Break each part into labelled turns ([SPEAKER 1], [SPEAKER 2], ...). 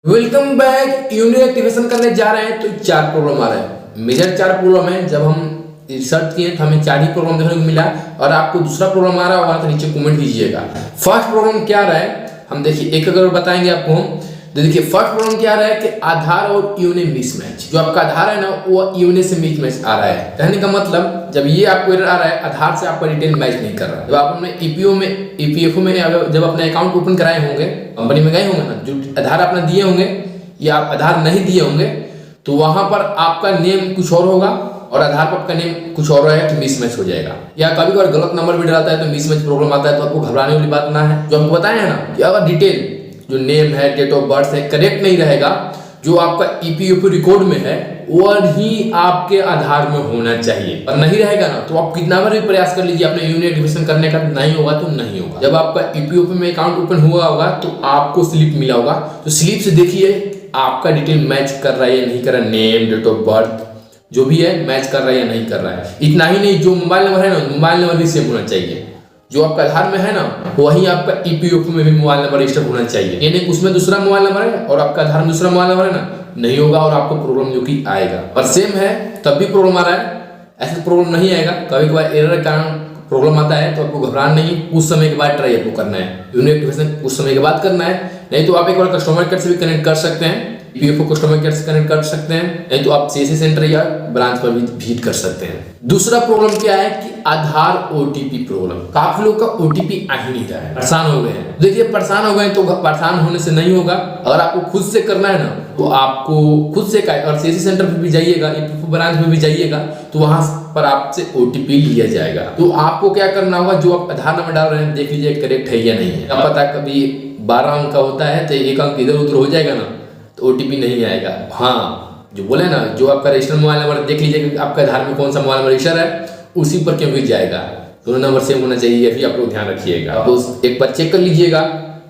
[SPEAKER 1] Welcome back. Unit activation करने जा रहे हैं तो चार प्रॉब्लम आ रहे हैं। मेजर चार प्रॉब्लम है। जब हम रिसर्च किए तो हमें चार ही प्रॉब्लम देखने को मिला और आपको दूसरा प्रॉब्लम आ रहा होगा तो नीचे कमेंट कीजिएगा। फर्स्ट प्रॉब्लम क्या रहा है हम देखिए, एक अगर बताएंगे आपको हम तो देखिए फर्स्ट प्रॉब्लम क्या रहा है कि आधार और यूने मिसमैच। जो आपका आधार है ना वो यूने से मिसमैच आ रहा है। कहने का मतलब जब ये आपको एरर आ रहा है आधार से आपका डिटेल मैच नहीं कर रहा है। जब आप अपने ईपीएफओ में जब अपने अकाउंट ओपन कराए होंगे, कंपनी में गए होंगे ना, जो आधार आपने दिए होंगे या आप आधार नहीं दिए होंगे तो वहां पर आपका नेम कुछ और होगा और आधार पर आपका नेम कुछ और है तो मिसमैच हो जाएगा। या कभी कभार गलत नंबर भी डालता है तो मिसमैच प्रॉब्लम आता है। तो आपको घबराने वाली बात ना है। जो हमको बताया है ना कि अगर डिटेल जो नेम है, डेट ऑफ बर्थ है करेक्ट नहीं रहेगा, जो आपका ईपीएफओ रिकॉर्ड में है वही आपके आधार में होना चाहिए। और नहीं रहेगा ना तो आप कितना बार भी प्रयास कर लीजिए अपने यूनिट एक्टिवेशन करने का, नहीं होगा तो नहीं होगा। जब आपका ईपीएफओ में अकाउंट ओपन हुआ होगा तो आपको स्लिप मिला होगा, तो स्लिप से देखिए आपका डिटेल मैच कर रहा है या नहीं कर रहा है। नेम, डेट ऑफ बर्थ जो भी है मैच कर रहा है या नहीं कर रहा है। इतना ही नहीं, जो मोबाइल नंबर है ना मोबाइल नंबर भी सेम होना चाहिए। जो आपका आधार में है ना वही आपका ईपीएफओ में भी मोबाइल नंबर रजिस्टर होना चाहिए। यानी उसमें दूसरा मोबाइल नंबर है और आपका आधार में दूसरा मोबाइल नंबर है ना, नहीं होगा और आपको प्रॉब्लम जो कि आएगा। और सेम है तब भी प्रॉब्लम आ रहा है, ऐसे प्रॉब्लम नहीं आएगा। कभी कभार एरर के कारण प्रॉब्लम आता है तो आपको घबराना नहीं, कुछ समय के बाद ट्राई आपको करना है। यूनिट एक्टिवेशन कुछ समय के बाद करना है, नहीं तो आप एक बार कस्टमर केयर से भी कनेक्ट कर सकते हैं, ईपीएफओ कस्टमर केयर से कनेक्ट कर सकते हैं, नहीं तो आप सीएससी सेंटर या ब्रांच पर भी विजिट कर सकते हैं। दूसरा प्रॉब्लम क्या है कि आधार ओटीपी प्रॉब्लम। काफी लोग का ओटीपी आ ही नहीं रहा है, परेशान हो गए हैं। देखिए परेशान हो गए तो परेशान होने से नहीं होगा। अगर आपको खुद से करना है ना तो आपको खुद से और सीएससी सेंटर पर भी जाइएगा, ईपीएफओ ब्रांच में भी जाइएगा तो वहां पर आपसे ओटीपी लिया जाएगा। तो आपको क्या करना होगा, जो आप आधार नंबर डाल रहे हैं देख लीजिए करेक्ट है या नहीं है। क्या पता कभी 12 अंक का होता है तो एक अंक इधर उधर हो जाएगा ना तो ओटीपी नहीं आएगा। हाँ जो बोले ना, जो आपका रजिस्टर मोबाइल नंबर देख लीजिए कि आपका आधार में कौन सा मोबाइल नंबर रजिस्टर है उसी पर क्यों भी जाएगा। दोनों नंबर सेम होना चाहिए, ये भी आप लोग ध्यान रखिएगा। तो एक बार चेक कर लीजिएगा।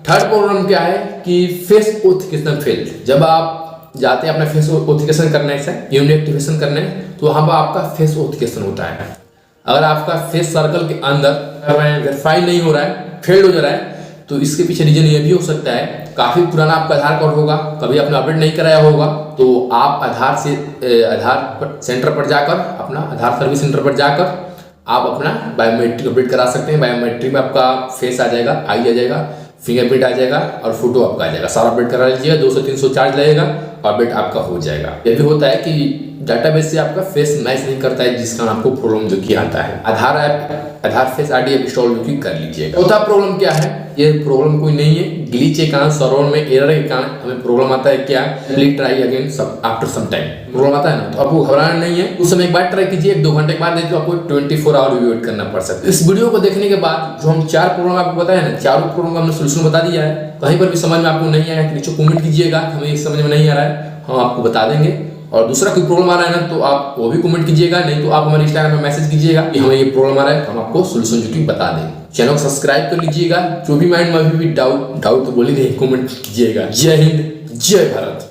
[SPEAKER 1] थर्ड प्रॉब्लम क्या है कि फेस ऑथेंटिकेशन फेल्ड। जब आप जाते हैं अपना फेस ऑथेंटिकेशन करने से यूनिट एक्टिवेशन करने तो वहां पर आपका फेस ऑथेंटिकेशन होता है। अगर आपका फेस सर्कल के अंदर वेरीफाई नहीं हो रहा है, फेल्ड हो जा रहा है, तो इसके पीछे रीजन ये भी हो सकता है काफी पुराना आपका आधार कार्ड होगा, कभी आपने अपडेट नहीं कराया होगा। तो आप आधार सेंटर पर जाकर, अपना आधार सर्विस सेंटर पर जाकर आप अपना बायोमेट्रिक अपडेट करा सकते हैं। बायोमेट्रिक में आपका फेस आ जाएगा, आई आ जाएगा, फिंगरप्रिंट आ जाएगा और फोटो आपका आ जाएगा। सारा अपडेट करा लीजिएगा, 200-300 चार्ज लगेगा, अपडेट आपका हो जाएगा। ये भी होता है कि डाटाबेस से आपका फेस मैच नहीं करता है, जिस कारण आपको प्रॉब्लम जो कि आता है। आधार फेस आईडी इंस्टॉल जो कि कर लीजिएगा। चौथा प्रॉब्लम क्या है, ये प्रॉब्लम कोई नहीं है, ग्लिच के कारण सर्वर में एरर के कारण हमें प्रॉब्लम आता है। क्या please try again after some time problem आता है ना, तो आपको घबराना नहीं है। उस समय एक बार ट्राई कीजिए, 1-2 घंटे के बाद नहीं तो आपको 24 आवर भी वेट करना पड़ सकता है। इस वीडियो को देखने के बाद जो हम 4 प्रॉब्लम आपको बताया ना, चारों प्रॉब्लम का हमने सोल्यूशन बता दिया है। कहीं पर भी समझ में आपको नहीं आया नीचे कमेंट कीजिएगा, हमें समझ में नहीं आ रहा है, हम आपको बता देंगे। और दूसरा कोई प्रॉब्लम आ रहा है ना तो आप वो भी कमेंट कीजिएगा, नहीं तो आप हमारे इंस्टाग्राम में मैसेज कीजिएगा कि हमें ये प्रॉब्लम आ रहा है, हम आपको सोल्यूशन जो कि बता देंगे। चैनल को सब्सक्राइब कर लीजिएगा। जो भी माइंड में अभी भी डाउट तो बोलिए, कमेंट कीजिएगा। जय हिंद, जय भारत।